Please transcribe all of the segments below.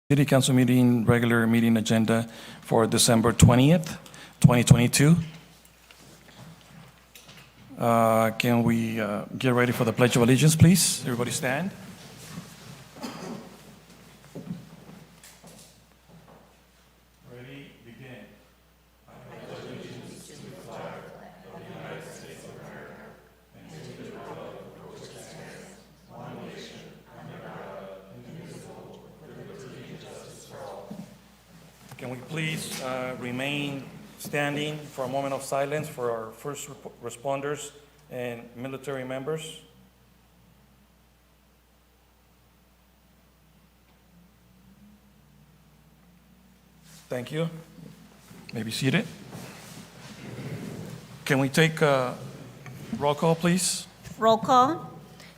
City Council meeting, regular meeting agenda for December 20th, 2022. Can we get ready for the Pledge of Allegiance, please? Everybody stand. Ready, begin. I pledge allegiance to the flag of the United States of America and to the republic for which it stands, one nation, under God, indivisible, with liberty and justice for all. Can we please remain standing for a moment of silence for our first responders and military members? Thank you. May be seated. Can we take a roll call, please? Roll call.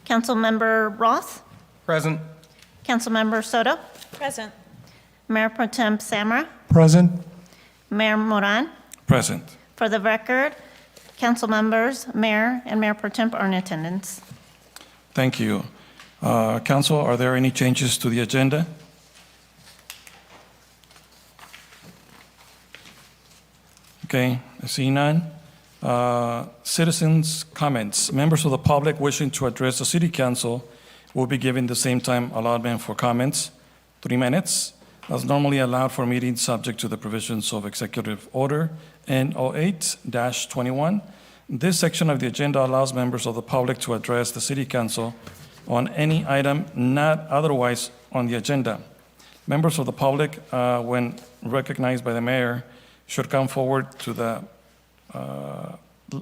Councilmember Roth? Present. Councilmember Soto? Present. Mayor Pro Tem Samra? Present. Mayor Moran? Present. For the record, council members, mayor, and Mayor Pro Tem are in attendance. Thank you. Council, are there any changes to the agenda? Okay, I see none. Citizens' comments. Members of the public wishing to address the City Council will be given the same time allotment for comments, 3 minutes, as normally allowed for meetings subject to the provisions of Executive Order N08-21. This section of the agenda allows members of the public to address the City Council on any item not otherwise on the agenda. Members of the public, when recognized by the mayor, should come forward to the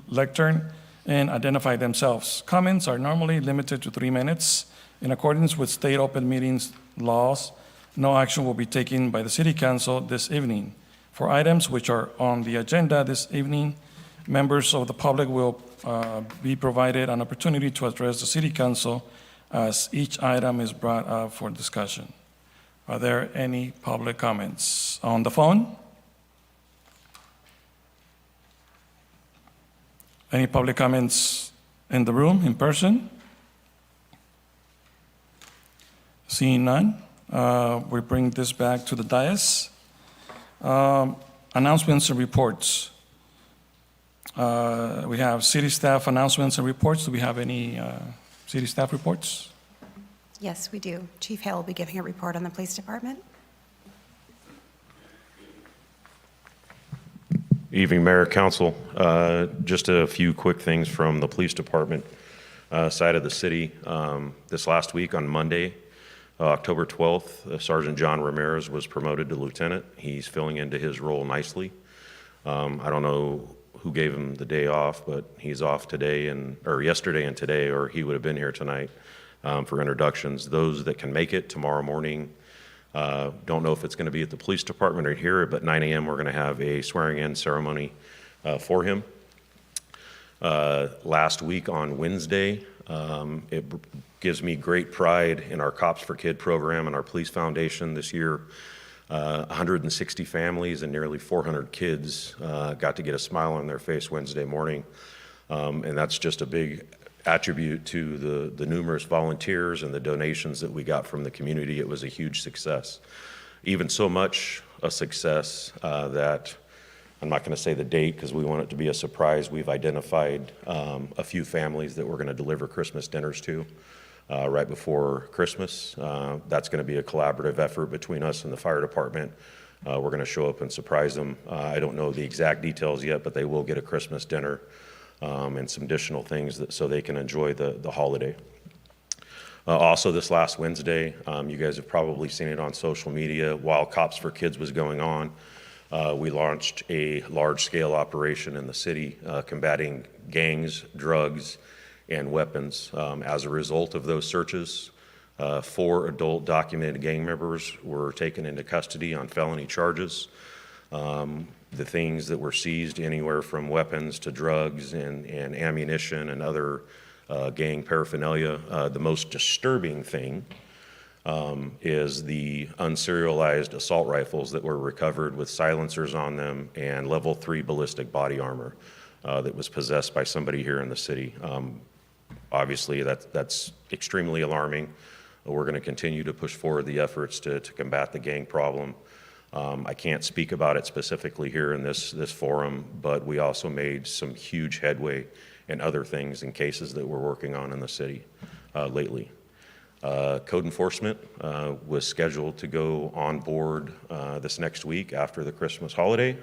lectern and identify themselves. Comments are normally limited to 3 minutes. In accordance with state open meetings laws, no action will be taken by the City Council this evening. For items which are on the agenda this evening, members of the public will be provided an opportunity to address the City Council as each item is brought up for discussion. Are there any public comments? On the phone? Any public comments in the room, in person? Seeing none, we bring this back to the dais. Announcements and reports. We have city staff announcements and reports. Do we have any city staff reports? Yes, we do. Chief Hale will be giving a report on the police department. Evening, Mayor, Council. Just a few quick things from the police department side of the city. This last week on Monday, October 12th, Sergeant John Ramirez was promoted to lieutenant. He's filling into his role nicely. I don't know who gave him the day off, but he's off today or yesterday and today, or he would have been here tonight for introductions. Those that can make it tomorrow morning, don't know if it's going to be at the police department or here, but 9 a.m. we're going to have a swearing-in ceremony for him. Last week on Wednesday, it gives me great pride in our Cops for Kid program and our police foundation this year. 160 families and nearly 400 kids got to get a smile on their face Wednesday morning. And that's just a big attribute to the numerous volunteers and the donations that we got from the community. It was a huge success. Even so much a success that I'm not going to say the date because we want it to be a surprise. We've identified a few families that we're going to deliver Christmas dinners to right before Christmas. That's going to be a collaborative effort between us and the fire department. We're going to show up and surprise them. I don't know the exact details yet, but they will get a Christmas dinner and some additional things so they can enjoy the holiday. Also this last Wednesday, you guys have probably seen it on social media, while Cops for Kids was going on, we launched a large-scale operation in the city combating gangs, drugs, and weapons. As a result of those searches, 4 adult documented gang members were taken into custody on felony charges. The things that were seized, anywhere from weapons to drugs and ammunition and other gang paraphernalia. The most disturbing thing is the unserialized assault rifles that were recovered with silencers on them and level 3 ballistic body armor that was possessed by somebody here in the city. Obviously, that's extremely alarming. We're going to continue to push forward the efforts to combat the gang problem. I can't speak about it specifically here in this forum, but we also made some huge headway in other things and cases that we're working on in the city lately. Code enforcement was scheduled to go on board this next week after the Christmas holiday.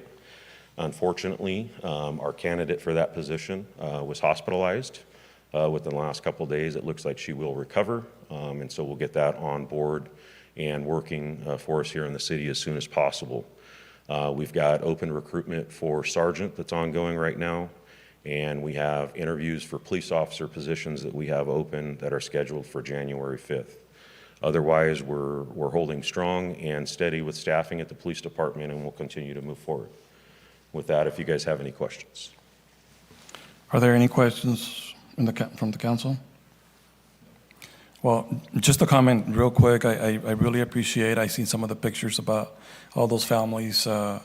Unfortunately, our candidate for that position was hospitalized within the last couple of days. It looks like she will recover, and so we'll get that on board and working for us here in the city as soon as possible. We've got open recruitment for sergeant that's ongoing right now, and we have interviews for police officer positions that we have open that are scheduled for January 5th. Otherwise, we're holding strong and steady with staffing at the police department, and we'll continue to move forward. With that, if you guys have any questions. Are there any questions from the council? Well, just a comment real quick. I really appreciate, I seen some of the pictures about all those families that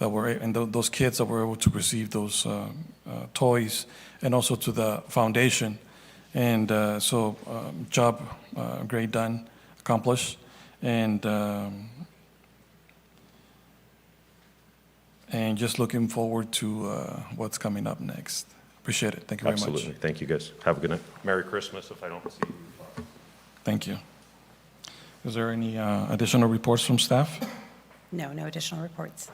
were, and those kids that were able to receive those toys, and also to the foundation. And so job great done, accomplished. And just looking forward to what's coming up next. Appreciate it. Thank you very much. Absolutely. Thank you, guys. Have a good night. Merry Christmas if I don't see you. Thank you. Is there any additional reports from staff? No additional reports.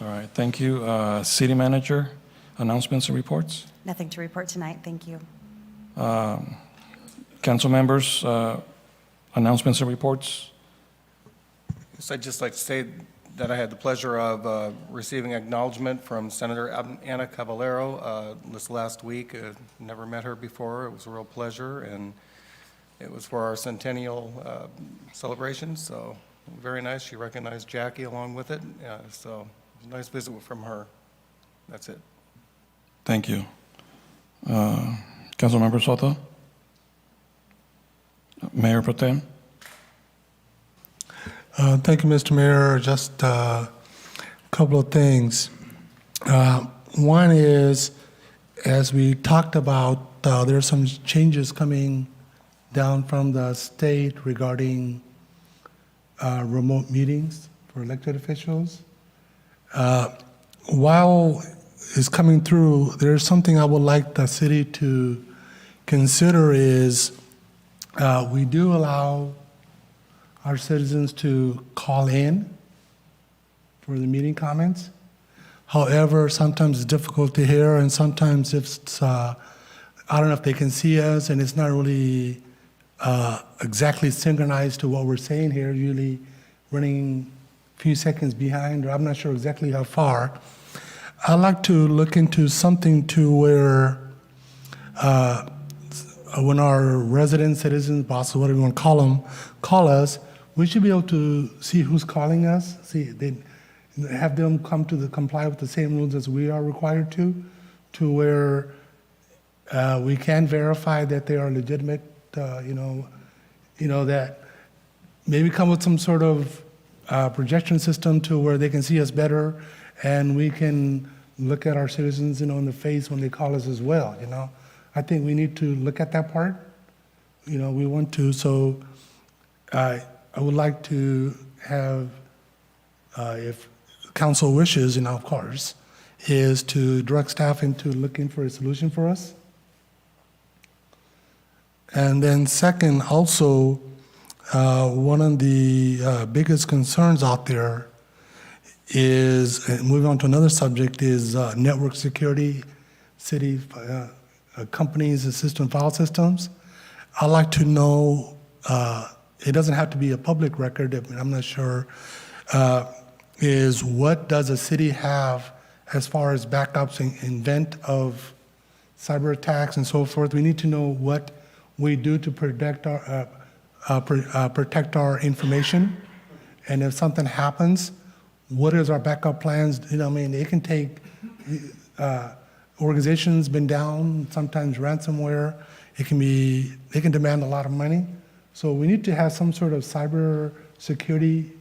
All right, thank you. City manager, announcements and reports? Nothing to report tonight, thank you. Council members, announcements and reports? Yes, I'd just like to say that I had the pleasure of receiving acknowledgement from Senator Anna Cavallero this last week. Never met her before. It was a real pleasure, and it was for our centennial celebration, so very nice. She recognized Jackie along with it, so it was a nice visit from her. That's it. Thank you. Councilmember Soto? Mayor Pro Tem? Thank you, Mr. Mayor. Just a couple of things. One is, as we talked about, there are some changes coming down from the state regarding remote meetings for elected officials. While it's coming through, there's something I would like the city to consider is we do allow our citizens to call in for the meeting comments. However, sometimes it's difficult to hear, and sometimes it's, I don't know if they can see us, and it's not really exactly synchronized to what we're saying here, usually running a few seconds behind, or I'm not sure exactly how far. I'd like to look into something to where when our resident citizens, bosses, whatever you want to call them, call us, we should be able to see who's calling us, have them comply with the same rules as we are required to where we can verify that they are legitimate, that maybe come with some sort of projection system to where they can see us better, and we can look at our citizens, in the face when they call us as well. I think we need to look at that part. We want to. So I would like to have, if council wishes, of course, is to direct staff into looking for a solution for us. And then second, also, one of the biggest concerns out there is, and moving on to another subject, is network security, city companies and system file systems. I'd like to know, it doesn't have to be a public record, I'm not sure, is what does a city have as far as backups and event of cyber attacks and so forth. We need to know what we do to protect our information, and if something happens, what is our backup plans? It can take, organizations been down, sometimes ransomware, they can demand a lot of money. So we need to have some sort of cyber security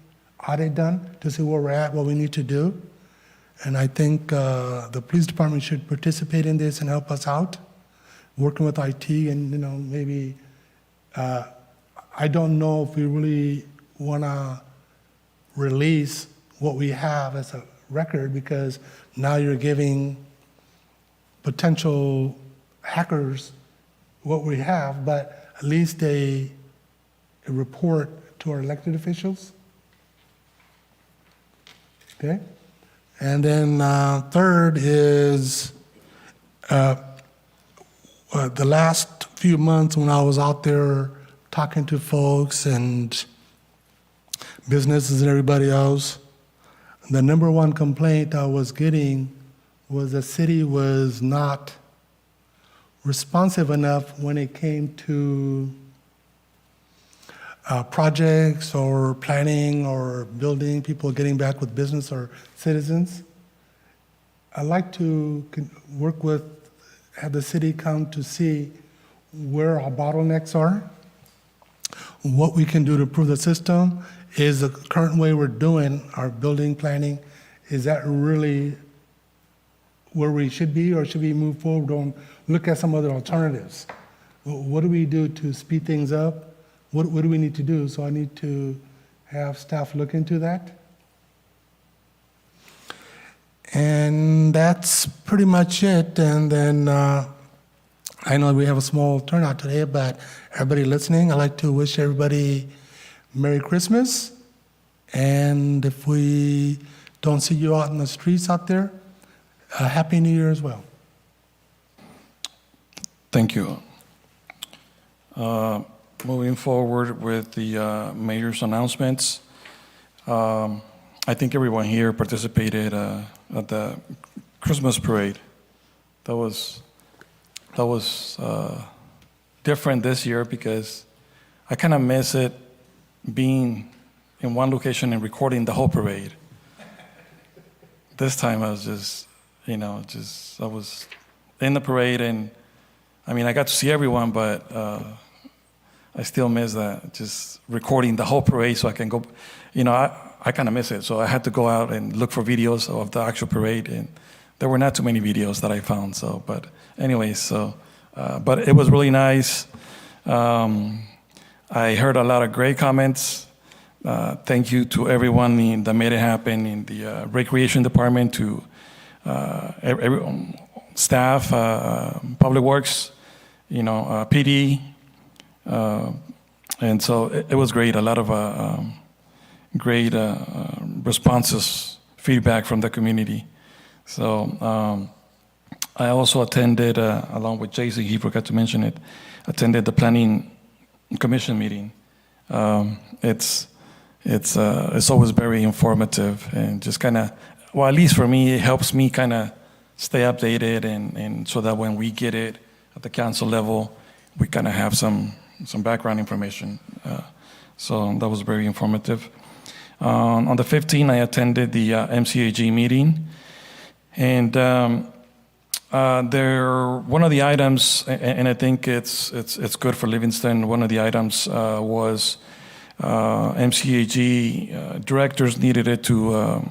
audit done to see where we're at, what we need to do. And I think the police department should participate in this and help us out, working with IT and, maybe, I don't know if we really want to release what we have as a record, because now you're giving potential hackers what we have, but at least a report to our elected officials. Okay? And then third is the last few months when I was out there talking to folks and businesses and everybody else, the number one complaint I was getting was the city was not responsive enough when it came to projects or planning or building, people getting back with business or citizens. I'd like to work with, have the city come to see where our bottlenecks are, what we can do to improve the system. Is the current way we're doing our building planning, is that really where we should be, or should we move forward and look at some other alternatives? What do we do to speed things up? What do we need to do? So I need to have staff look into that. And that's pretty much it. And then I know we have a small turnout today, but everybody listening, I'd like to wish everybody Merry Christmas. And if we don't see you out in the streets out there, a Happy New Year as well. Thank you. Moving forward with the mayor's announcements. I think everyone here participated at the Christmas parade. That was different this year because I kind of miss it being in one location and recording the whole parade. This time I was just, I was in the parade, and I mean, I got to see everyone, but I still miss that, just recording the whole parade so I can go, I kind of miss it. So I had to go out and look for videos of the actual parade, and there were not too many videos that I found. So, but anyways, but it was really nice. I heard a lot of great comments. Thank you to everyone that made it happen in the recreation department, to every staff, public works, PD, and so it was great. A lot of great responses, feedback from the community. So I also attended, along with Jason, he forgot to mention it, attended the planning commission meeting. It's always very informative, and just kind of, well, at least for me, it helps me kind of stay updated, and so that when we get it at the council level, we kind of have some background information. So that was very informative. On the 15th, I attended the MCAG meeting, and one of the items, and I think it's good for Livingston. One of the items was MCAG directors needed it to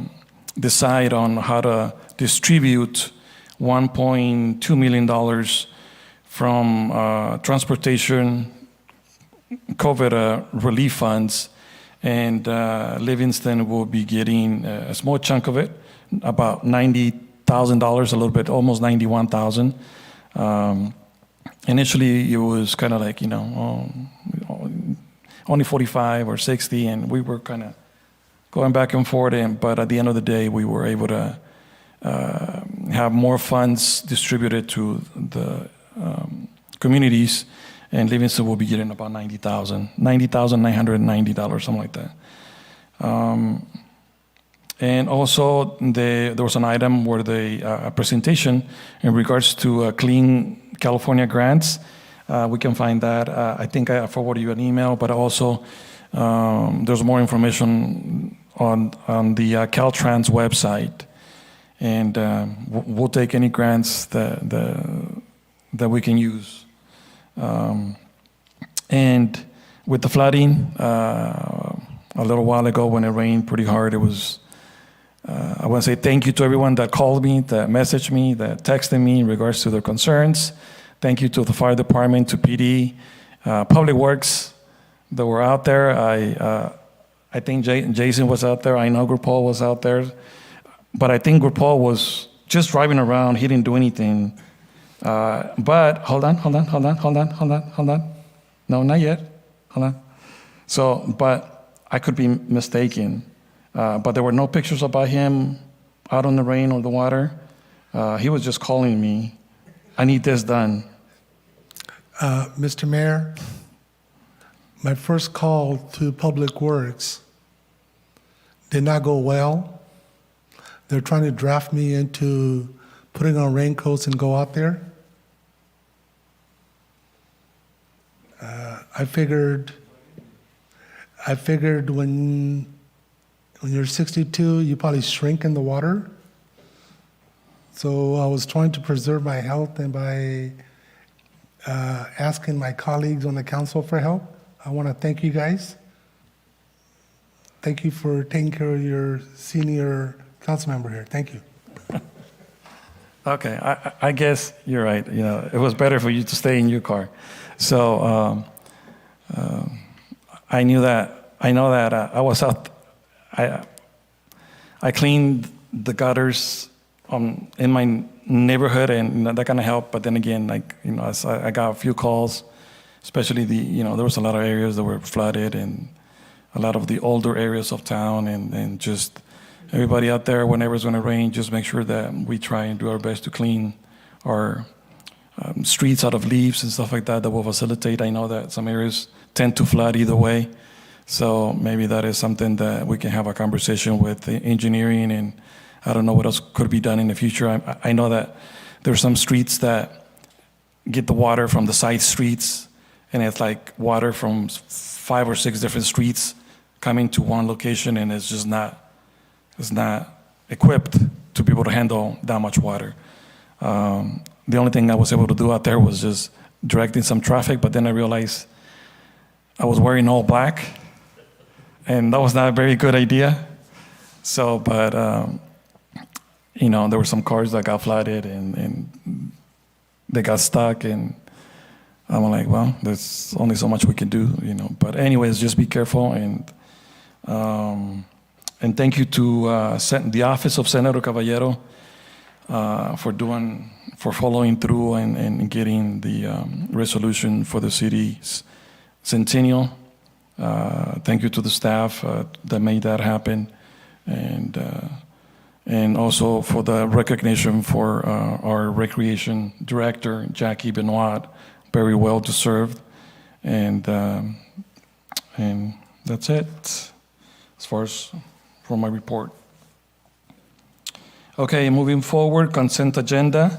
decide on how to distribute $1.2 million from transportation COVID relief funds, and Livingston will be getting a small chunk of it, about $90,000, a little bit, almost $91,000. Initially, it was kind of like, only 45 or 60, and we were kind of going back and forth, but at the end of the day, we were able to have more funds distributed to the communities, and Livingston will be getting about $90,990, something like that. And also, there was an item where a presentation in regards to Clean California grants. We can find that. I think I forwarded you an email, but also there's more information on the Caltrans website. And we'll take any grants that we can use. And with the flooding, a little while ago when it rained pretty hard, it was, I want to say thank you to everyone that called me, that messaged me, that texted me in regards to their concerns. Thank you to the fire department, to PD, Public Works, that were out there. I think Jason was out there. I know Grupal was out there. But I think Grupal was just driving around. He didn't do anything. But hold on. No, not yet. Hold on. So, but I could be mistaken. But there were no pictures about him out on the rain or the water. He was just calling me. I need this done. Mr. Mayor, my first call to Public Works did not go well. They're trying to draft me into putting on raincoats and go out there. I figured when you're 62, you probably shrink in the water. So I was trying to preserve my health, and by asking my colleagues on the council for help. I want to thank you guys. Thank you for taking care of your senior council member here. Thank you. Okay, I guess you're right. You know, it was better for you to stay in your car. So I know that I was out. I cleaned the gutters in my neighborhood, and that kind of helped. But then again, I got a few calls, especially there was a lot of areas that were flooded, and a lot of the older areas of town, and just everybody out there, whenever it's going to rain, just make sure that we try and do our best to clean our streets out of leaves and stuff like that will facilitate. I know that some areas tend to flood either way. So maybe that is something that we can have a conversation with the engineering, and I don't know what else could be done in the future. I know that there are some streets that get the water from the side streets, and it's like water from 5 or 6 different streets coming to one location, and it's not equipped to be able to handle that much water. The only thing I was able to do out there was just directing some traffic, but then I realized I was wearing all black, and that was not a very good idea. So, but there were some cars that got flooded, and they got stuck, and I'm like, well, there's only so much we can do, But anyways, just be careful, and thank you to the office of Senator Caballero for following through and getting the resolution for the city's centennial. Thank you to the staff that made that happen, and also for the recognition for our recreation director, Jackie Benoit, very well deserved, and that's it as far as for my report. Okay, moving forward, consent agenda.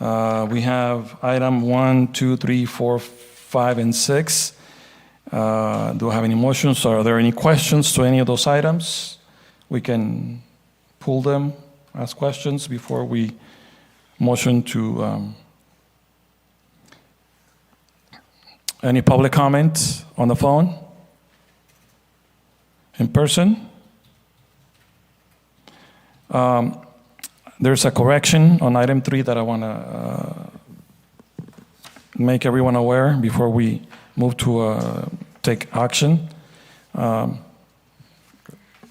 We have item 1, 2, 3, 4, 5, and 6. Do I have any motions? Are there any questions to any of those items? We can pull them, ask questions before we motion to. Any public comment on the phone? In person? There's a correction on item 3 that I want to make everyone aware before we move to take action.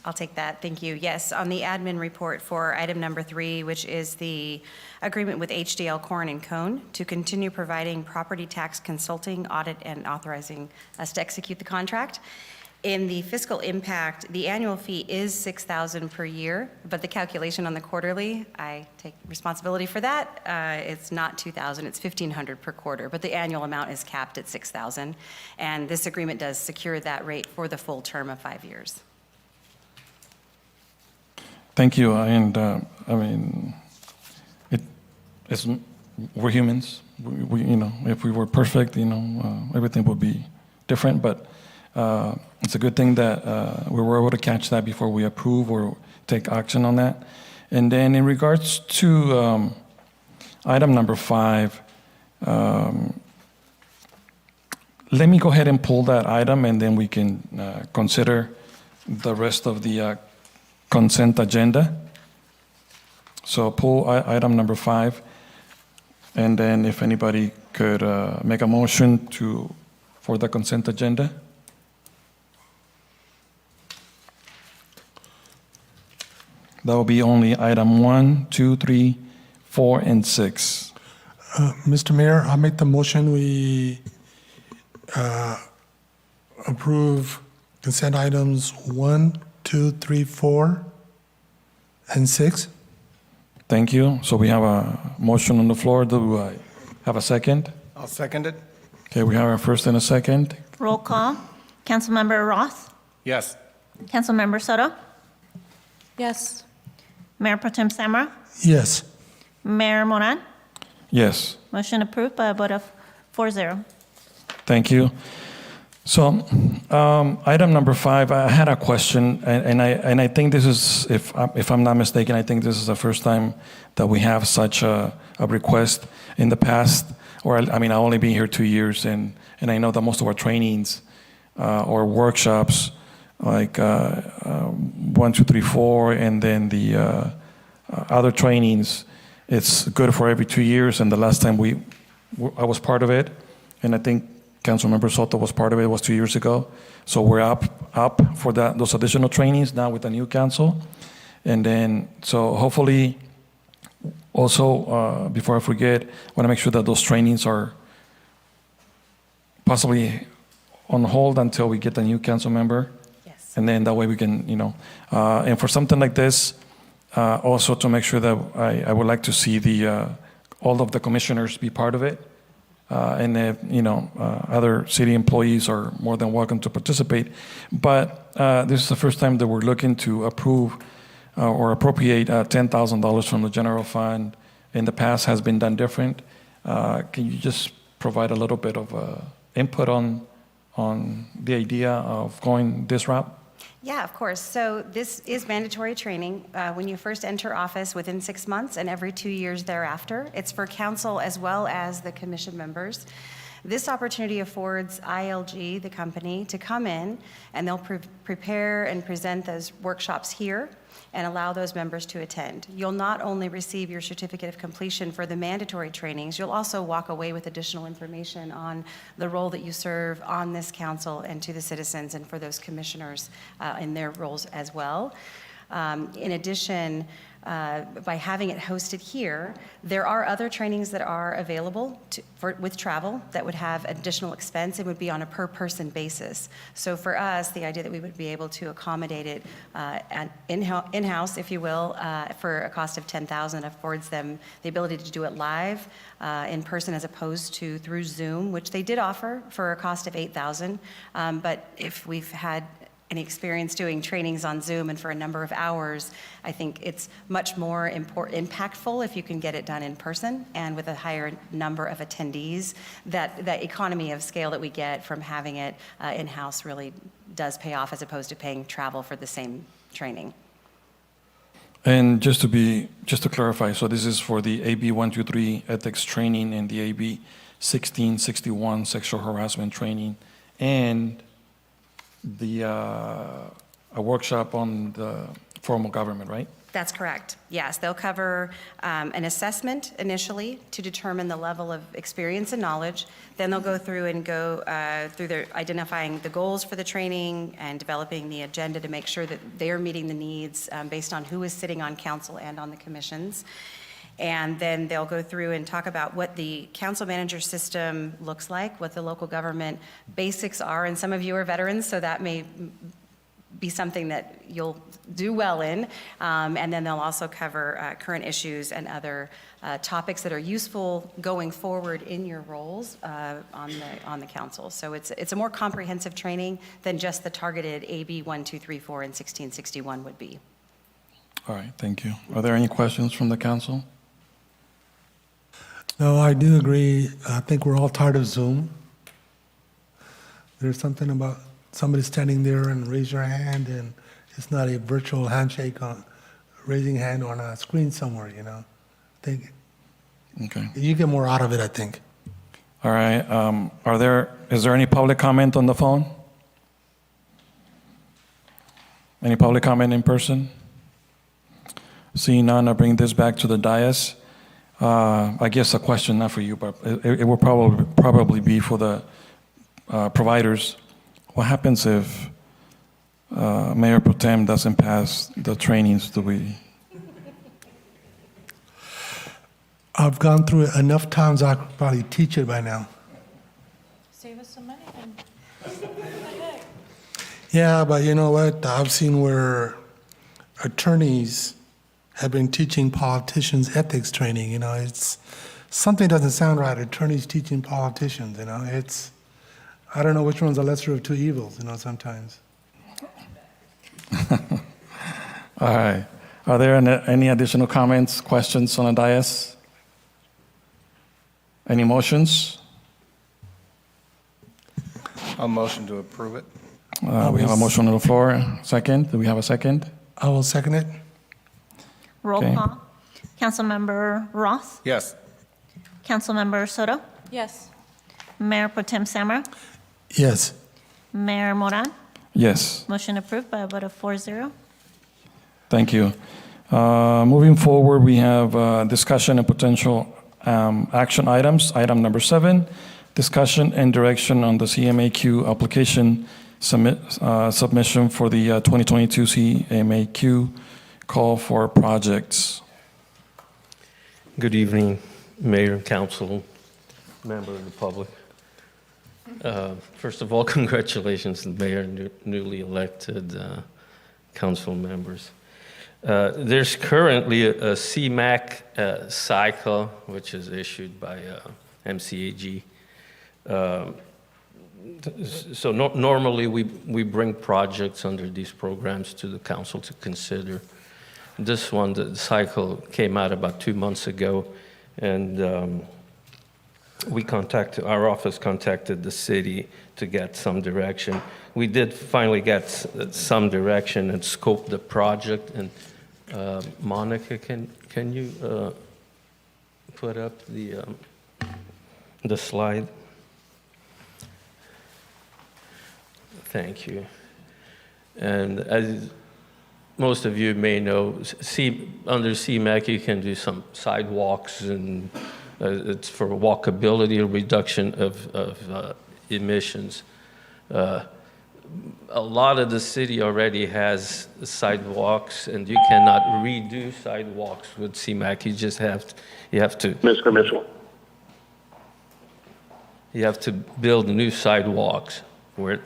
I'll take that, thank you. Yes, on the admin report for item number 3, which is the agreement with HDL Corn & Cone to continue providing property tax consulting, audit, and authorizing us to execute the contract. In the fiscal impact, the annual fee is $6,000 per year, but the calculation on the quarterly, I take responsibility for that. It's not $2,000, it's $1,500 per quarter, but the annual amount is capped at $6,000. And this agreement does secure that rate for the full term of 5 years. Thank you. And we're humans. We if we were perfect, everything would be different. But it's a good thing that we were able to catch that before we approve or take action on that. And then in regards to item number 5, let me go ahead and pull that item, and then we can consider the rest of the consent agenda. So pull item number 5, and then if anybody could make a motion for the consent agenda. That will be only item 1, 2, 3, 4, and 6. Mr. Mayor, I'll make the motion, we approve consent items 1, 2, 3, 4, and 6. Thank you. So we have a motion on the floor. Do I have a second? I'll second it. Okay, we have a first and a second. Roll call. Councilmember Roth? Yes. Councilmember Soto? Yes. Mayor Pro Tem Samra? Yes. Mayor Moran? Yes. Motion approved by a vote of 4-0. Thank you. So, item number 5, I had a question, and I think this is, if I'm not mistaken, I think this is the first time that we have such a request. In the past, or I mean, I've only been here 2 years, and I know that most of our trainings or workshops, like 1, 2, 3, 4, and then the other trainings, it's good for every 2 years. And the last time I was part of it, and I think Councilmember Soto was part of it, was 2 years ago. So we're up for those additional trainings now with the new council. And then, so hopefully, also, before I forget, I want to make sure that those trainings are possibly on hold until we get the new council member. Yes. And then that way we can, and for something like this, also to make sure that I would like to see all of the commissioners be part of it. And other city employees are more than welcome to participate. But this is the first time that we're looking to approve or appropriate $10,000 from the general fund. In the past has been done different. Can you just provide a little bit of input on the idea of going this route? Yeah, of course. So this is mandatory training when you first enter office within 6 months and every 2 years thereafter. It's for council as well as the commission members. This opportunity affords ILG, the company, to come in and they'll prepare and present those workshops here and allow those members to attend. You'll not only receive your certificate of completion for the mandatory trainings, you'll also walk away with additional information on the role that you serve on this council and to the citizens and for those commissioners in their roles as well. In addition, by having it hosted here, there are other trainings that are available with travel that would have additional expense. It would be on a per-person basis. So for us, the idea that we would be able to accommodate it in-house, if you will, for a cost of $10,000 affords them the ability to do it live in person as opposed to through Zoom, which they did offer for a cost of $8,000. But if we've had any experience doing trainings on Zoom and for a number of hours, I think it's much more impactful if you can get it done in person and with a higher number of attendees. That economy of scale that we get from having it in-house really does pay off as opposed to paying travel for the same training. And just to clarify, so this is for the AB 123 ethics training and the AB 1661 sexual harassment training, and a workshop on the formal government, right? That's correct. Yes, they'll cover an assessment initially to determine the level of experience and knowledge. Then they'll go through and go through their identifying the goals for the training and developing the agenda to make sure that they're meeting the needs based on who is sitting on council and on the commissions. And then they'll go through and talk about what the council manager system looks like, what the local government basics are. And some of you are veterans, so that may be something that you'll do well in. And then they'll also cover current issues and other topics that are useful going forward in your roles on the council. So it's a more comprehensive training than just the targeted AB 1234 and 1661 would be. All right, thank you. Are there any questions from the council? No, I do agree. I think we're all tired of Zoom. There's something about somebody standing there and raise your hand, and it's not a virtual handshake on raising hand on a screen somewhere, I think Okay. you get more out of it, I think. All right. Is there any public comment on the phone? Any public comment in person? Seeing none, I'll bring this back to the dais. I guess a question not for you, but it will probably be for the providers. What happens if Mayor Pro Tem doesn't pass the trainings? Do we I've gone through it enough times, I could probably teach it by now. Save us some money then. Yeah, but you know what? I've seen where attorneys have been teaching politicians ethics training. You know, it's something doesn't sound right. Attorneys teaching politicians. You know, it's I don't know which one's the lesser of two evils. You know, sometimes. All right. Are there any additional comments, questions on the dais? Any motions? I'll motion to approve it. We have a motion on the floor. Second, do we have a second? I will second it. Roll Okay. call. Councilmember Roth, Yes. Councilmember Soto, Yes. Mayor Pro Tem Samra, Yes. Mayor Moran. Yes. Motion approved by a vote of 4-0. Thank you. Moving forward, we have discussion and potential action items. Item number 7, discussion and direction on the CMAQ application submission for the 2022 CMAQ call for projects. Good evening, Mayor and Council, member of the public. First of all, congratulations to the Mayor and newly elected council members. There's currently a CMAQ cycle, which is issued by MCAG. So normally we bring projects under these programs to the council to consider. This one, the cycle came out about 2 months ago, and our office contacted the city to get some direction. We did finally get some direction and scope the project. And Monica, can you put up the slide? Thank you. And as most of you may know, under CMAQ you can do some sidewalks, and it's for walkability and reduction of emissions. A lot of the city already has sidewalks, and you cannot redo sidewalks with CMAQ. You have to. Mr. Mitchell. You have to build new sidewalks where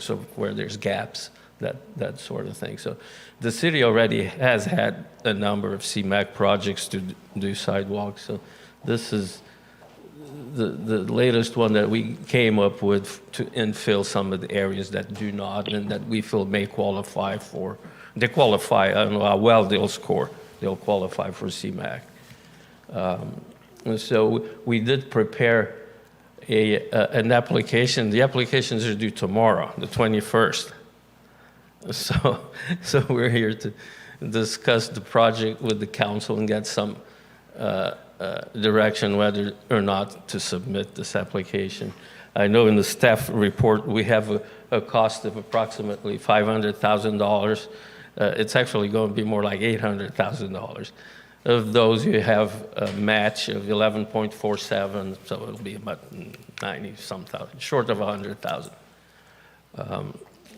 there's gaps, that sort of thing. So the city already has had a number of CMAQ projects to do sidewalks. So this is the latest one that we came up with to infill some of the areas that do not and that we feel may qualify for. They qualify, I don't know how well they'll score. They'll qualify for CMAQ. And so we did prepare an application. The applications are due tomorrow, the 21st. So we're here to discuss the project with the council and get some direction whether or not to submit this application. I know in the staff report we have a cost of approximately $500,000. It's actually going to be more like $800,000. Of those, you have a match of 11.47, so it'll be about 90-some thousand, short of 100,000.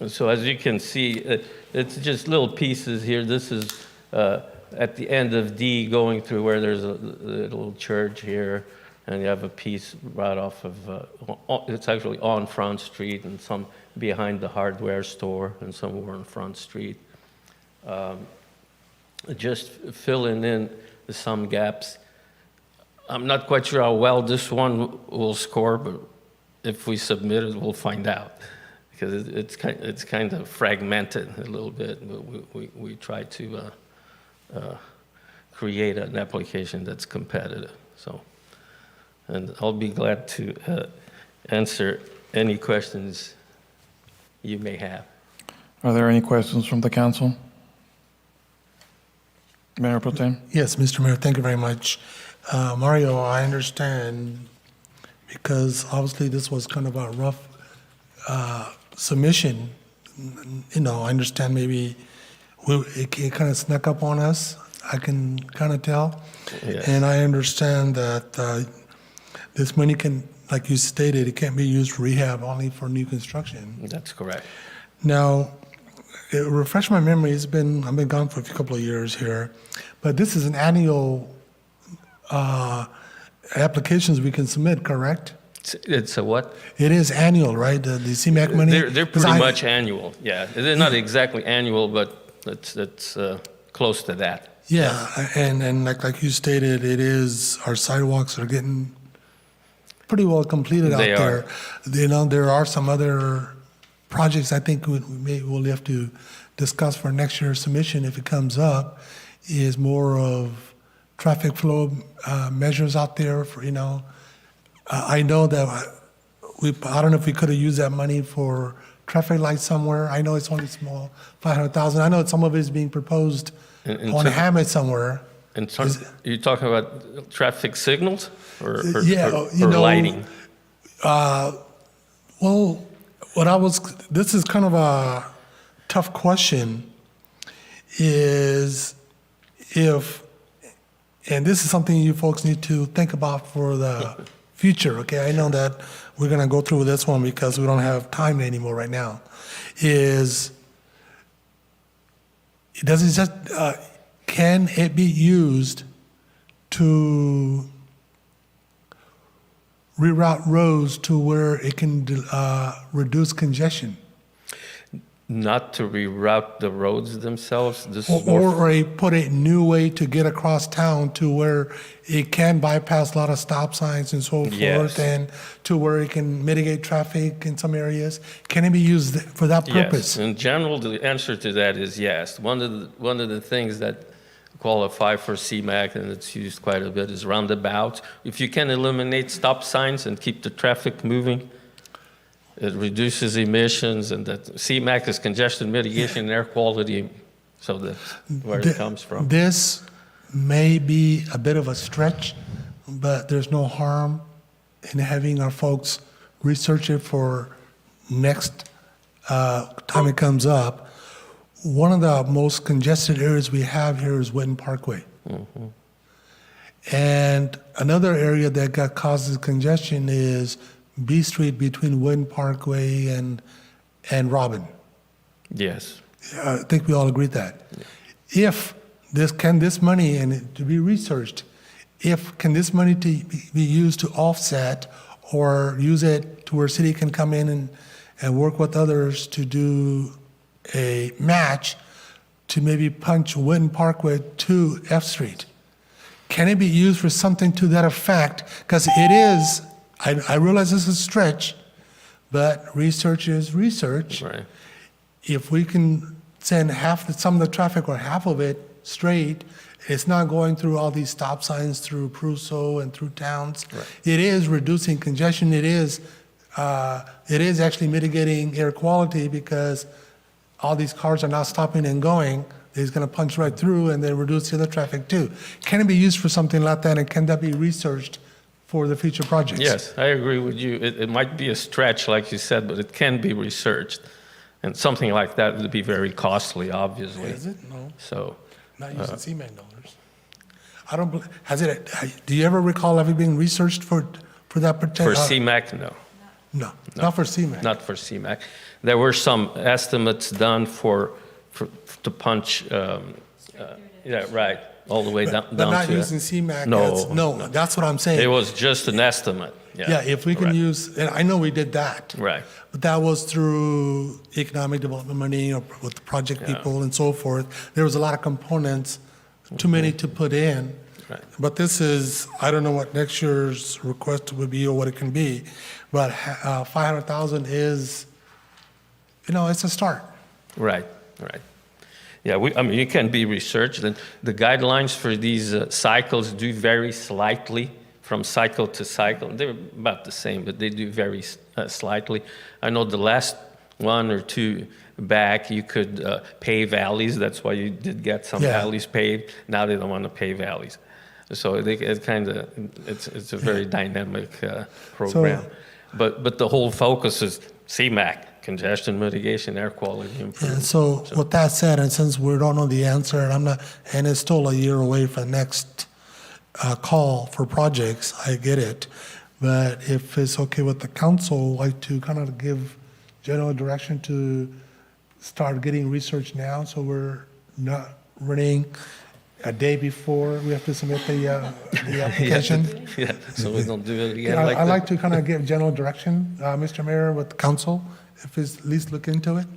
So as you can see, it's just little pieces here. This is at the end of D, going through where there's a little church here, and you have a piece right off of, it's actually on Front Street, and some behind the hardware store, and some more on Front Street. Just filling in some gaps. I'm not quite sure how well this one will score, but if we submit it, we'll find out. Because it's kind of fragmented a little bit, but we try to create an application that's competitive. So, and I'll be glad to answer any questions you may have. Are there any questions from the council? Mayor Pro Tem? Yes, Mr. Mayor, thank you very much. Mario, I understand, because obviously this was kind of a rough submission. You know, I understand maybe it kind of snuck up on us. I can kind of tell. Yes. And I understand that this money can, like you stated, it can't be used for rehab, only for new construction. That's correct. Now, refresh my memory. I've been gone for a couple of years here, but this is an annual applications we can submit, correct? It's a what? It is annual, right? The CMAQ money? They're 'Cause pretty I- much annual, yeah. They're not exactly annual, but it's close to that. Yeah, and like you stated, it is, our sidewalks are getting pretty well completed out They there. You know, there are some other projects I think we'll have to discuss for next year's submission if it comes up, is more of traffic flow measures out there for, you know. I know that I don't know if we could have used that money for traffic lights somewhere. I know it's only small, 500,000. I know some of it is being proposed And on so- Hammett somewhere. And you're talking about traffic signals or Yeah, or- you or know, lighting? Well, this is kind of a tough question, is if, and this is something you folks need to think about for the future, okay? I know that we're gonna go through this one because we don't have time anymore right now, is, does it just, can it be used to reroute roads to where it can reduce congestion? Not to reroute the roads themselves? This is more Or put a new way to get across town to where it can bypass a lot of stop signs and so Yes. forth, and to where it can mitigate traffic in some areas? Can it be used for that purpose? Yes, in general, the answer to that is yes. One of the things that qualify for CMAQ, and it's used quite a bit, is roundabouts. If you can eliminate stop signs and keep the traffic moving, it reduces emissions, and that CMAQ is congestion mitigation and air quality, so that's where it comes from. This may be a bit of a stretch, but there's no harm in having our folks research it for next time it comes up. One of the most congested areas we have here is Witten Parkway. And another area that causes congestion is B Street between Witten Parkway and Robin. Yes. I think we all agree that. If this money, and to be researched, can this money to be used to offset or use it to where city can come in and work with others to do a match to maybe punch Witten Parkway to F Street? Can it be used for something to that effect? Because it is, I realize this is a stretch, but research is research. Right. If we can send some of the traffic or half of it straight, it's not going through all these stop signs through Pruso and through towns. Right. It is reducing congestion. It is actually mitigating air quality because all these cars are not stopping and going. It's going to punch right through and then reduce the other traffic too. Can it be used for something like that, and can that be researched for the future projects? Yes, I agree with you. It might be a stretch, like you said, but it can be researched. And something like that would be very costly, obviously. Is it? No, So, not using CMAQ dollars. I don't, do you ever recall ever being researched for that particular? for CMAQ, no. No, not for CMAQ. Not for CMAQ. There were some estimates done to punch, yeah, right, all the way down But to. not using CMAQ. No, That's what I'm saying. It was just an estimate, yeah. Yeah, if we can Right. use, and I know we did that. Right, But that was through economic development money or with the project Yeah. people and so forth. There was a lot of components, too many to put in. Right. But this is, I don't know what next year's request would be or what it can be, but 500,000 is, it's a start. right. Yeah, I mean, it can be researched, and the guidelines for these cycles do vary slightly from cycle to cycle. They're about the same, but they do vary slightly. I know the last one or two back, you could pave alleys. That's why you did get some Yeah. alleys paved. Now they don't want to pave alleys. So it's a very dynamic program. But the whole focus is CMAQ, congestion mitigation, air quality improvement. And so with that said, and since we don't know the answer, and it's still a year away for the next call for projects, I get it. But if it's okay with the council, I'd like to kind of give general direction to start getting research now, so we're not running a day before we have to submit the application? Yeah, so we don't do it again Yeah, like I'd that. like to kind of give general direction, Mr. Mayor, with the council, if it's at least look into it.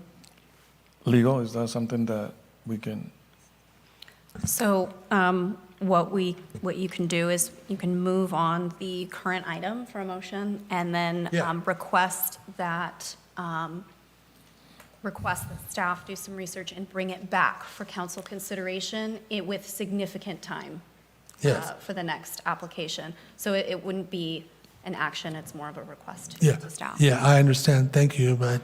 Legal, is that something that we can? So what you can do is you can move on the current item for a motion and then Yeah. request that staff do some research and bring it back for council consideration with significant time Yes. for the next application. So it wouldn't be an action, it's more of a request Yeah, to staff. yeah, I understand, thank you, but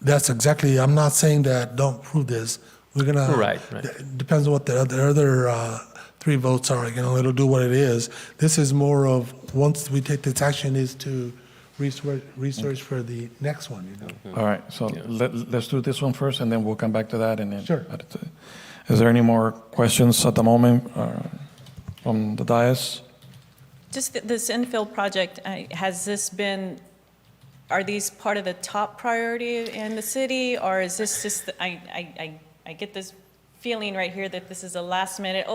that's exactly, I'm not saying that don't approve this. We're gonna. Right. Depends on what the other three votes are, it'll do what it is. This is more of, once we take this action, is to research for the next one, All right, so let's do this one first, and then we'll come back to that, and then. Sure. add it to- Is there any more questions at the moment from the dais? Just this infill project, has this been, are these part of the top priority in the city, or is this just, I get this feeling right here that this is a last minute,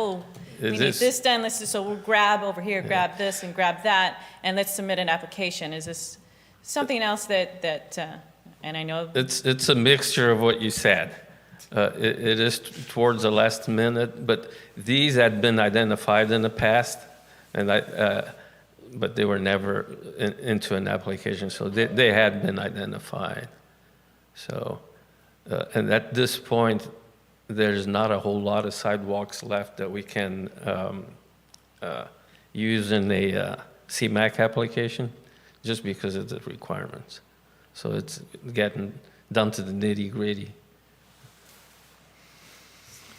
we need this done, so we'll grab over here, grab this and grab that, and let's submit an application. Is this something else that and I know. It's a mixture of what you said. It is towards the last minute, but these had been identified in the past, and but they were never into an application, so they had been identified. So, and at this point, there's not a whole lot of sidewalks left that we can use in a CMAQ application, just because of the requirements. So it's getting down to the nitty-gritty.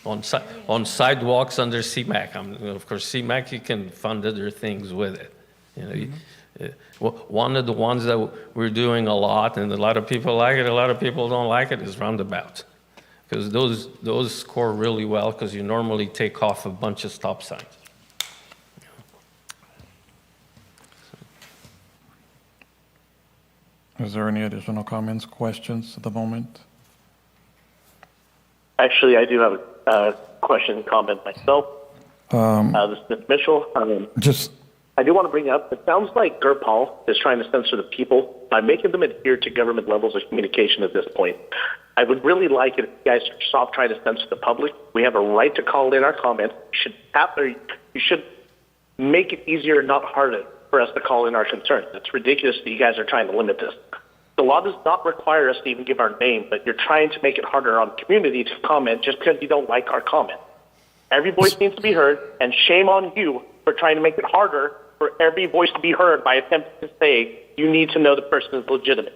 On sidewalks under CMAQ, of course, CMAQ, you can fund other things with it. One of the ones that we're doing a lot, and a lot of people like it, a lot of people don't like it, is roundabouts. Because those score really well, because you normally take off a bunch of stop signs. Is there any additional comments, questions at the moment? Actually, I do have a question and comment myself. This is Ms. Mitchell. I do want to bring up, it sounds like Gurpal is trying to censor the people by making them adhere to government levels of communication at this point. I would really like it if you guys stop trying to censor the public. We have a right to call in our comments. You should make it easier, not harder, for us to call in our concerns. It's ridiculous that you guys are trying to limit this. The law does not require us to even give our name, but you're trying to make it harder on the community to comment just because you don't like our comment. Every voice needs to be heard, and shame on you for trying to make it harder for every voice to be heard by attempting to say you need to know the person is legitimate.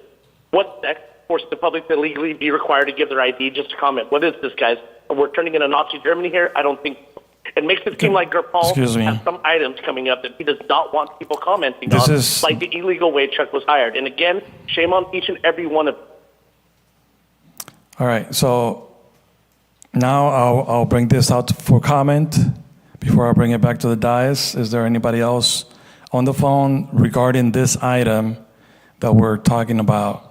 What's next? Force the public to legally be required to give their ID just to comment. What is this, guys? We're turning into Nazi Germany here? I don't think so. It makes it seem like Gurpal has some items coming up that he does not want people commenting on, like the illegal way Chuck was hired. And again, shame on each and every one of them. All right, so now I'll bring this out for comment before I bring it back to the dais. Is there anybody else on the phone regarding this item that we're talking about?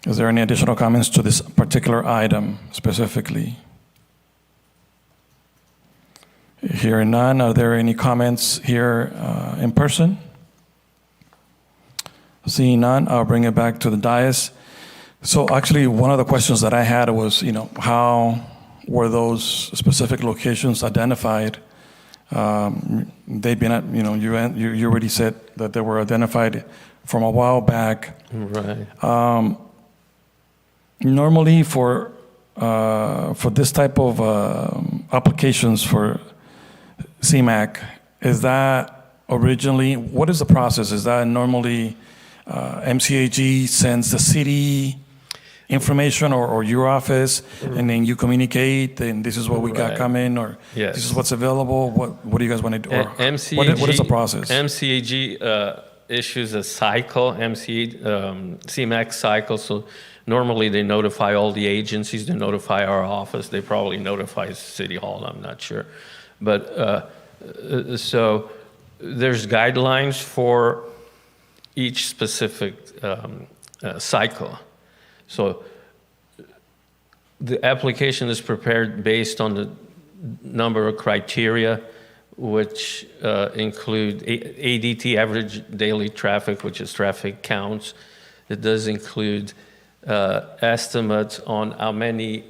Is there any additional comments to this particular item specifically? Hearing none, are there any comments here in person? Seeing none, I'll bring it back to the dais. So actually, one of the questions that I had was, how were those specific locations identified? They've been, you already said that they were identified from a while back. Right. Normally, for this type of applications for CMAQ, is that originally, what is the process? Is that normally MCAG sends the city information or your office, and then you communicate, and this is what we got coming, or Yes. this is what's available? What do you guys want to do? Or MCAG, what is the process? MCAG issues a cycle, CMAQ cycle, so normally they notify all the agencies, they notify our office, they probably notify City Hall, I'm not sure. But so there's guidelines for each specific cycle. So the application is prepared based on number of criteria, which include ADT, average daily traffic, which is traffic counts. It does include estimates on how many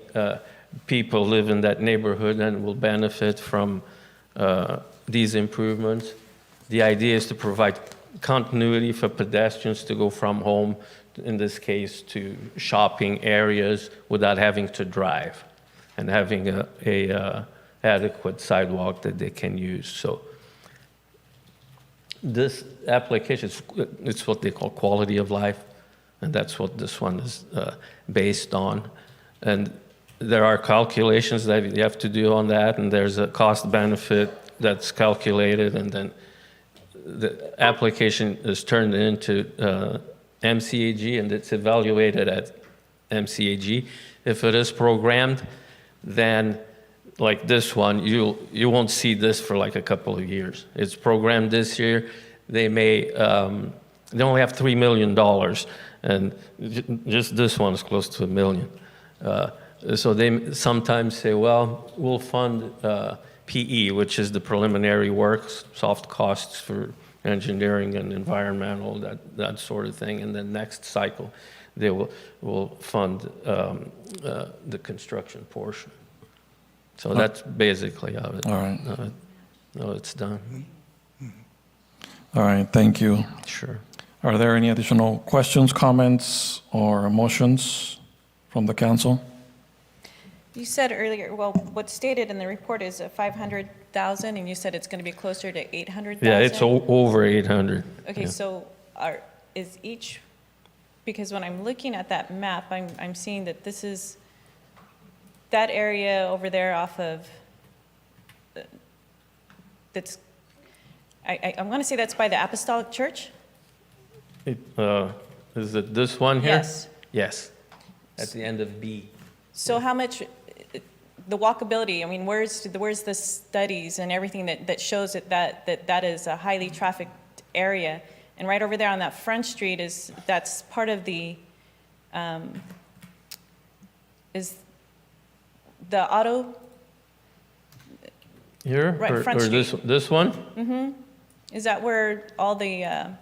people live in that neighborhood and will benefit from these improvements. The idea is to provide continuity for pedestrians to go from home, in this case, to shopping areas without having to drive, and having a adequate sidewalk that they can use. So this application, it's what they call quality of life, and that's what this one is based on. And there are calculations that you have to do on that, and there's a cost benefit that's calculated, and then the application is turned into MCAG, and it's evaluated at MCAG. If it is programmed, then like this one, you won't see this for like a couple of years. It's programmed this year. They may they only have $3 million, and just this one is close to $1 million. So they sometimes say, well, we'll fund PE, which is the preliminary works, soft costs for engineering and environmental, that sort of thing. And then next cycle, they will fund the construction portion. So that's basically how it, All right. how it's done. All right, thank you. Sure. Are there any additional questions, comments, or motions from the council? You said earlier, well, what's stated in the report is 500,000, and you said it's going to be closer to 800,000? Yeah, it's over 800. Okay, yeah. so is each, because when I'm looking at that map, I'm seeing that this is, that area over there off of, that's, I want to say that's by the Apostolic Church? Is it this one here? Yes. Yes, at the end of B. So how much, the walkability, I mean, where's the studies and everything that shows that is a highly trafficked area? And right over there on that front street that's part of the, is the auto, Here, Right, Front or this one? is that where all the There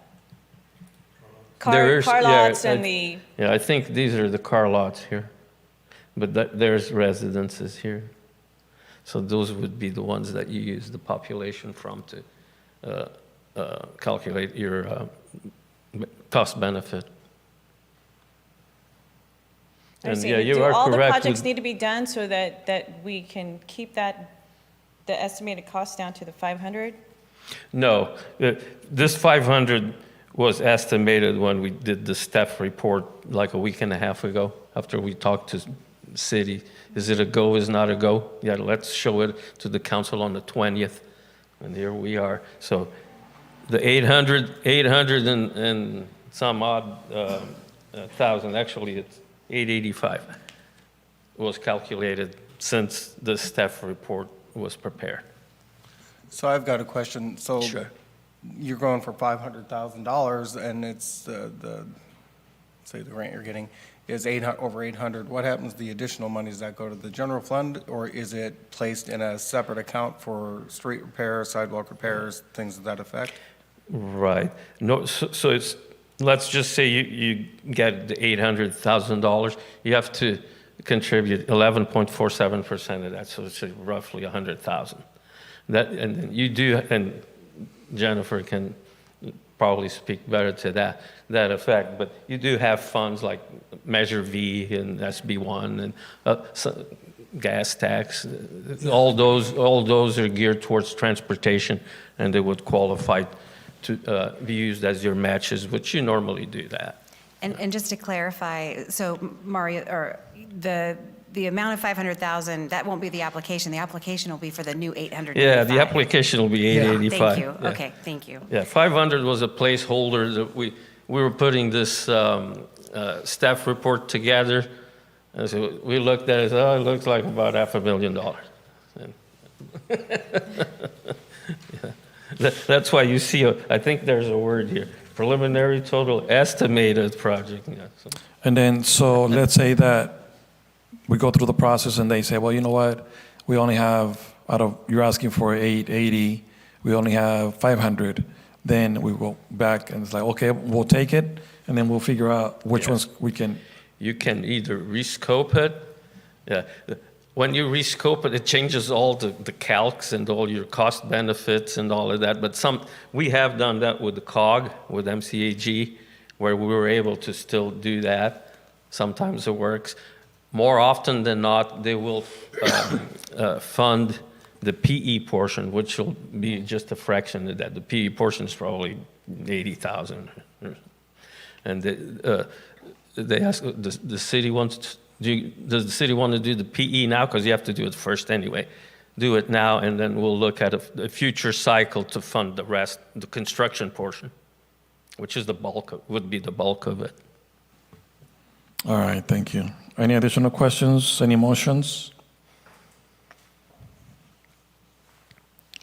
car is- lots yeah, and the, Yeah, I think these are the car lots here, but there's residences here. So those would be the ones that you use the population from to calculate your cost benefit. I And see. yeah, you Do are all the correct. projects need to be done so that we can keep the estimated cost down to the 500? No, this 500 was estimated when we did the staff report like a week and a half ago, after we talked to city. Is it a go, is not a go? Yeah, let's show it to the council on the 20th, and here we are. So the 800 and some odd thousand, actually it's 885, was calculated since the staff report was prepared. So I've got a question. So Sure. you're going for $500,000, and it's say the grant you're getting is over 800. What happens to the additional money? Does that go to the general fund, or is it placed in a separate account for street repairs, sidewalk repairs, things of that effect? Right. No, so it's, let's just say you get the $800,000, you have to contribute 11.47% of that, so it's roughly 100,000. That, and then you do, and Jennifer can probably speak better to that effect, but you do have funds like Measure V and SB1 and gas tax. All those are geared towards transportation, and they would qualify to be used as your matches, which you normally do that. And just to clarify, so Mario, or the amount of 500,000, that won't be the application. The application will be for the new 895. Yeah, the application will be 885. Thank you. Yeah. Okay, thank you. Yeah, 500 was a placeholder that we were putting this staff report together, and so we looked at it, oh, it looks like about $500,000. Yeah. That's why you see, I think there's a word here, preliminary total estimated project. Yeah, so. And then, so let's say that we go through the process and they say, well, you know what, we only have you're asking for 880, we only have 500, then we go back and it's like, okay, we'll take it, and then we'll figure out which ones we can. You can either rescope it. Yeah. When you rescope it, it changes all the calcs and all your cost benefits and all of that. But we have done that with the COG, with MCAG, where we were able to still do that. Sometimes it works. More often than not, they will fund the PE portion, which will be just a fraction of that. The PE portion is probably 80,000. And they ask, the city wants does the city want to do the PE now? Because you have to do it first anyway. Do it now, and then we'll look at a future cycle to fund the rest, the construction portion, which is would be the bulk of it. All right, thank you. Any additional questions, any motions?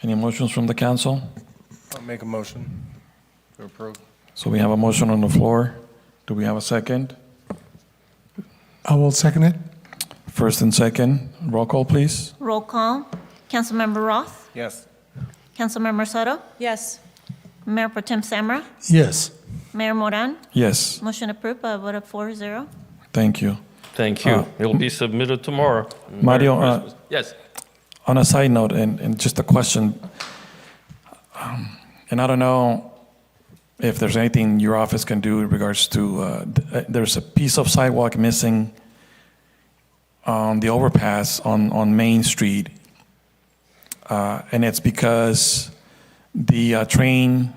Any motions from the council? I'll make a motion to approve. So we have a motion on the floor. Do we have a second? I will second it. First and second, roll call, please. Roll call. Councilmember Roth? Yes. Councilmember Soto? Yes. Mayor Pro Tem Samra? Yes. Mayor Moran? Yes, Motion approved by a vote of 4-0. thank you. Thank you. It'll be submitted tomorrow. Mario, Merry Christmas. Yes. On a side note, and just a question, and I don't know if there's anything your office can do in regards to, there's a piece of sidewalk missing on the overpass on Main Street, and it's because the train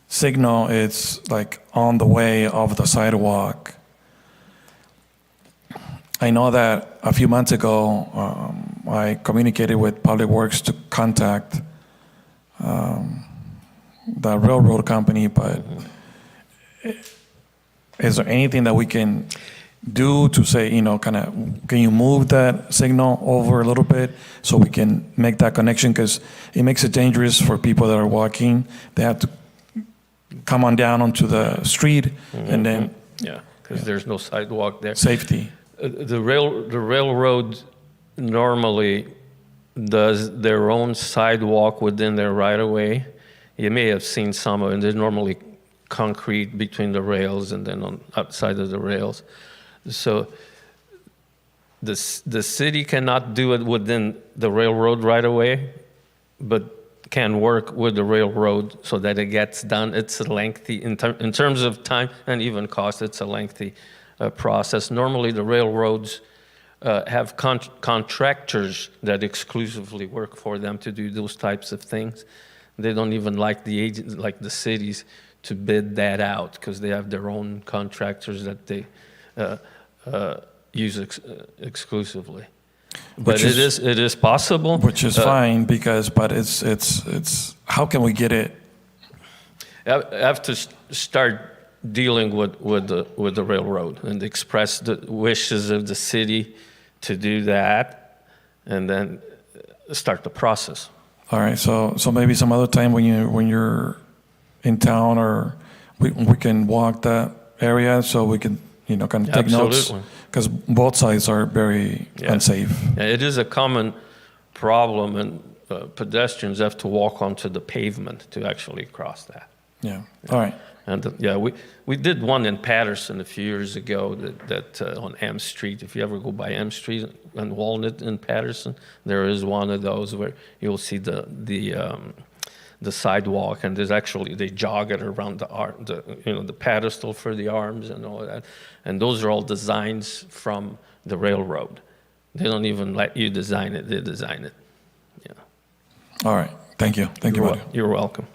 signal is like on the way of the sidewalk. I know that a few months ago, I communicated with Public Works to contact the railroad company, but is there anything that we can do to say, kind of, can you move that signal over a little bit so we can make that connection? Because it makes it dangerous for people that are walking. They have to come on down onto the street and then Yeah, because there's no sidewalk there. safety. The railroad normally does their own sidewalk within their right-of-way. You may have seen some of it. There's normally concrete between the rails and then on outside of the rails. So the city cannot do it within the railroad right-of-way, but can work with the railroad so that it gets done. It's a lengthy, in terms of time and even cost, it's a lengthy process. Normally, the railroads have contractors that exclusively work for them to do those types of things. They don't even like the agents, like the cities, to bid that out because they have their own contractors that they use exclusively. But it is possible. Which is fine but it's how can we get it? I have to start dealing with the railroad and express the wishes of the city to do that, and then start the process. All right, so maybe some other time when you're in town, or we can walk that area so we can kind of take notes, Absolutely. because both sides are very unsafe. Yeah, it is a common problem, and pedestrians have to walk onto the pavement to actually cross that. Yeah. All right. And we did one in Patterson a few years ago that on M Street. If you ever go by M Street and Walnut in Patterson, there is one of those where you'll see the sidewalk, and there's actually they jog it around the pedestal for the arms and all of that. And those are all designs from the railroad. They don't even let you design it; they design it. Yeah. All right. Thank you. Thank you, Mario. You're welcome.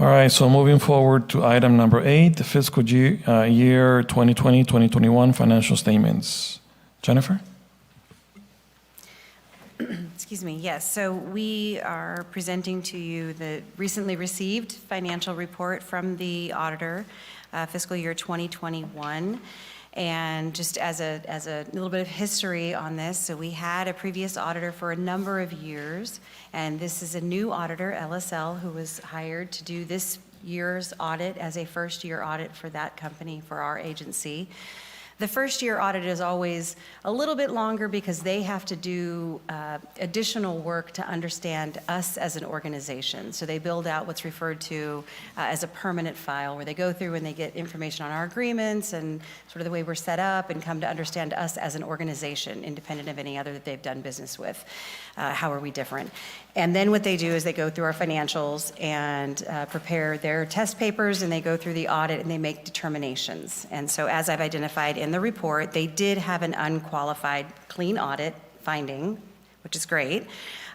All right, so moving forward to item number 8, the fiscal year 2020-2021 financial statements. Jennifer? Excuse me, yes. So we are presenting to you the recently received financial report from the auditor, fiscal year 2021. And just as a little bit of history on this, so we had a previous auditor for a number of years, and this is a new auditor, LSL, who was hired to do this year's audit as a first-year audit for that company, for our agency. The first year audit is always a little bit longer because they have to do additional work to understand us as an organization. So they build out what's referred to as a permanent file, where they go through and they get information on our agreements and sort of the way we're set up and come to understand us as an organization, independent of any other that they've done business with. How are we different? And then what they do is they go through our financials and prepare their test papers, and they go through the audit and they make determinations. And so as I've identified in the report, they did have an unqualified clean audit finding, which is great.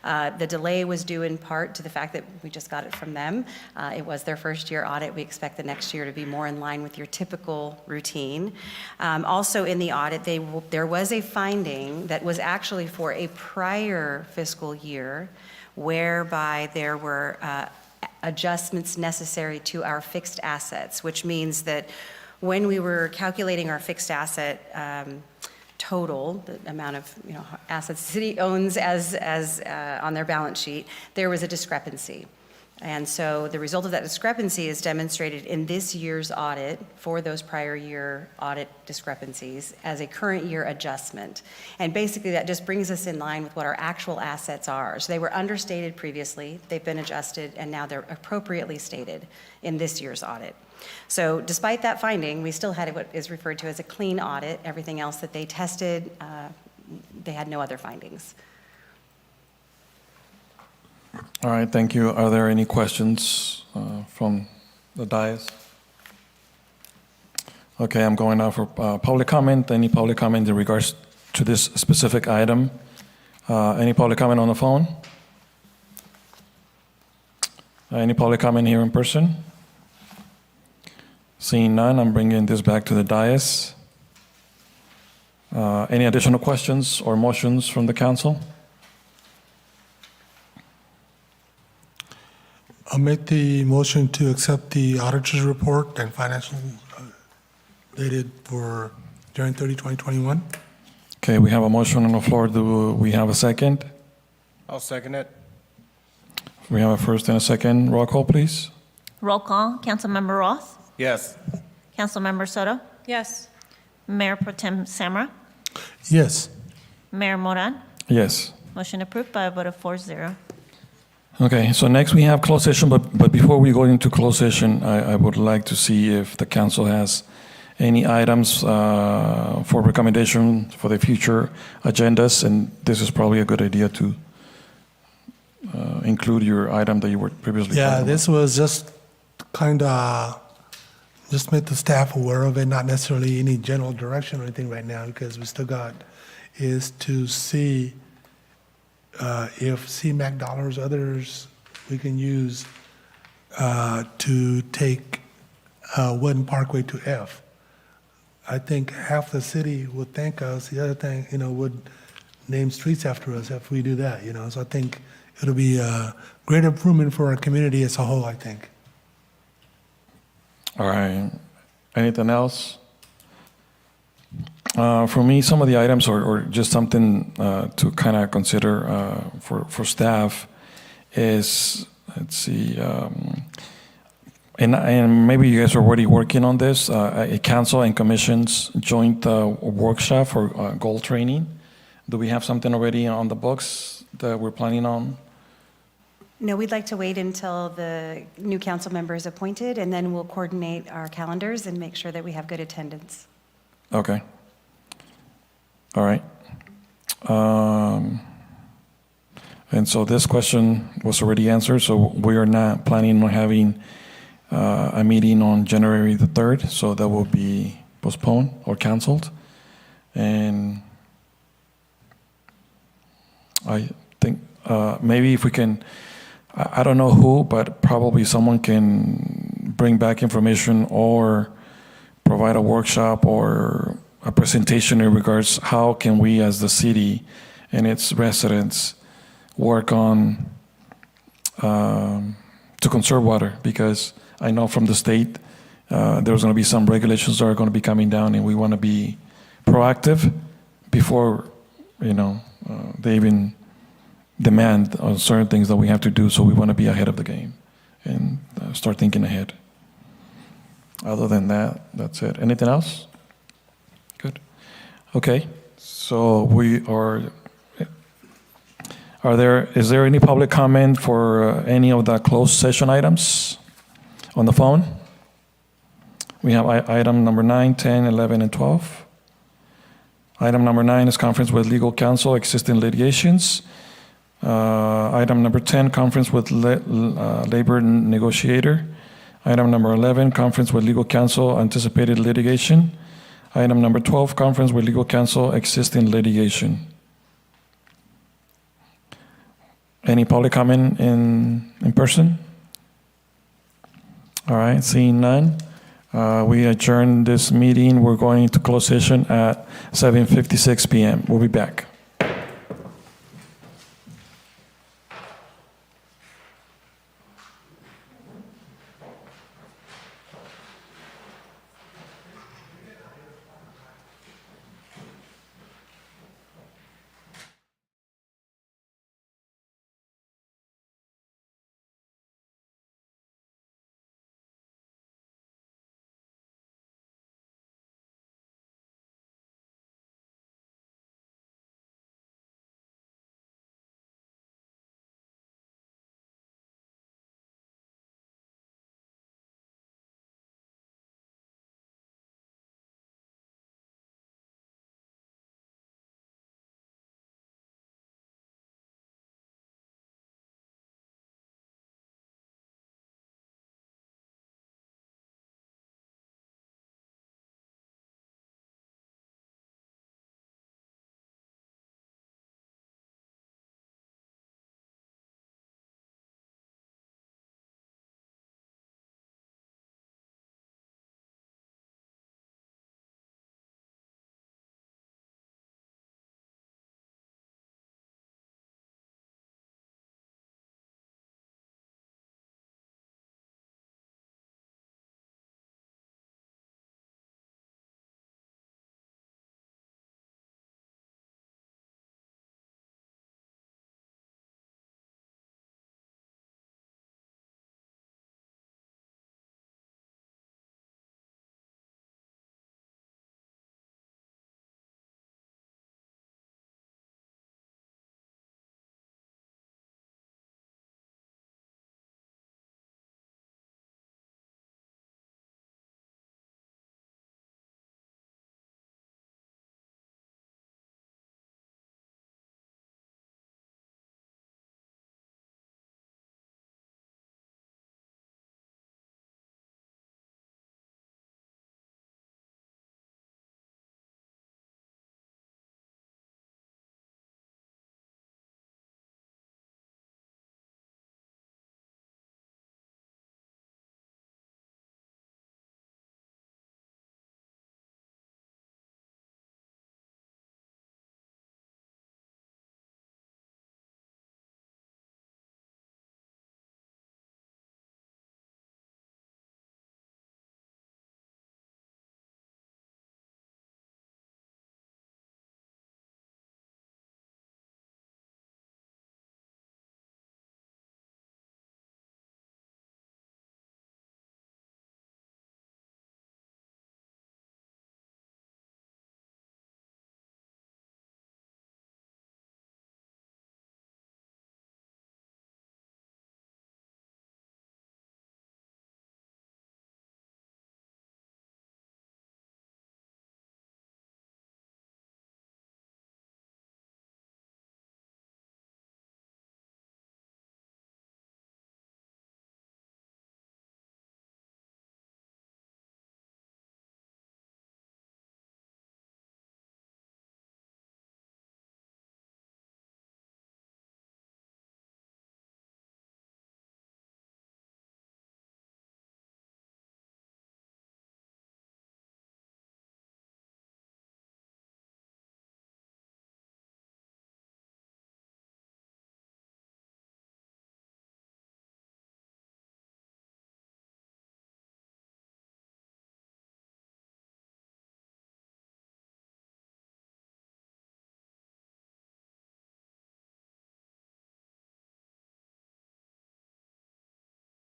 The delay was due in part to the fact that we just got it from them. It was their first year audit. We expect the next year to be more in line with your typical routine. Also in the audit, there was a finding that was actually for a prior fiscal year, whereby there were adjustments necessary to our fixed assets, which means that when we were calculating our fixed asset total, the amount of assets the city owns as on their balance sheet, there was a discrepancy. And so the result of that discrepancy is demonstrated in this year's audit for those prior year audit discrepancies as a current year adjustment. And basically that just brings us in line with what our actual assets are. So they were understated previously, they've been adjusted, and now they're appropriately stated in this year's audit. So despite that finding, we still had what is referred to as a clean audit. Everything else that they tested, they had no other findings. All right, thank you. Are there any questions from the dais? Okay, I'm going now for public comment. Any public comment in regards to this specific item? Any public comment on the phone? Any public comment here in person? Seeing none, I'm bringing this back to the dais. Any additional questions or motions from the council? I'll make the motion to accept the auditor's report and financial dated for January 30, 2021. Okay, we have a motion on the floor. Do we have a second? I'll second it. We have a first and a second. Roll call, please. Roll call. Councilmember Roth? Yes. Councilmember Soto? Yes. Mayor Pro Tem Samra? Yes. Mayor Moran? Yes. Motion approved by a vote of 4-0. Okay, so next we have closed session, but before we go into closed session, I would like to see if the council has any items for recommendation for the future agendas, and this is probably a good idea to include your item that you were previously talking about. This was just kind of just make the staff aware of it, not necessarily any general direction or anything right now, because we still got is to see if CMAQ dollars, others we can use to take Wooden Parkway to F. I think half the city would thank us. The other thing, would name streets after us if we do that, So I think it'll be a great improvement for our community as a whole, I think. All right. Anything else? For me, some of the items or just something to kind of consider for staff is, let's see, and maybe you guys are already working on this, a council and commissions joint workshop for goal training. Do we have something already on the books that we're planning on? No, we'd like to wait until the new council member is appointed, and then we'll coordinate our calendars and make sure that we have good attendance. Okay. All right. And so this question was already answered, so we are not planning on having a meeting on January the 3rd, so that will be postponed or canceled. And I think maybe if we can, I don't know who, but probably someone can bring back information or provide a workshop or a presentation in regards how can we as the city and its residents work on to conserve water, because I know from the state there's going to be some regulations that are going to be coming down, and we want to be proactive before they even demand on certain things that we have to do. So we want to be ahead of the game and start thinking ahead. Other than that, that's it. Anything else? Good. Okay, so is there any public comment for any of the closed session items on the phone? We have item number 9, 10, 11, and 12. Item number 9 is conference with legal counsel, existing litigations. Item number 10, conference with labor negotiator. Item number 11, conference with legal counsel, anticipated litigation. Item number 12, conference with legal counsel, existing litigation. Any public comment in person? All right, seeing none, we adjourn this meeting. We're going to close session at 7:56 p.m. We'll be back.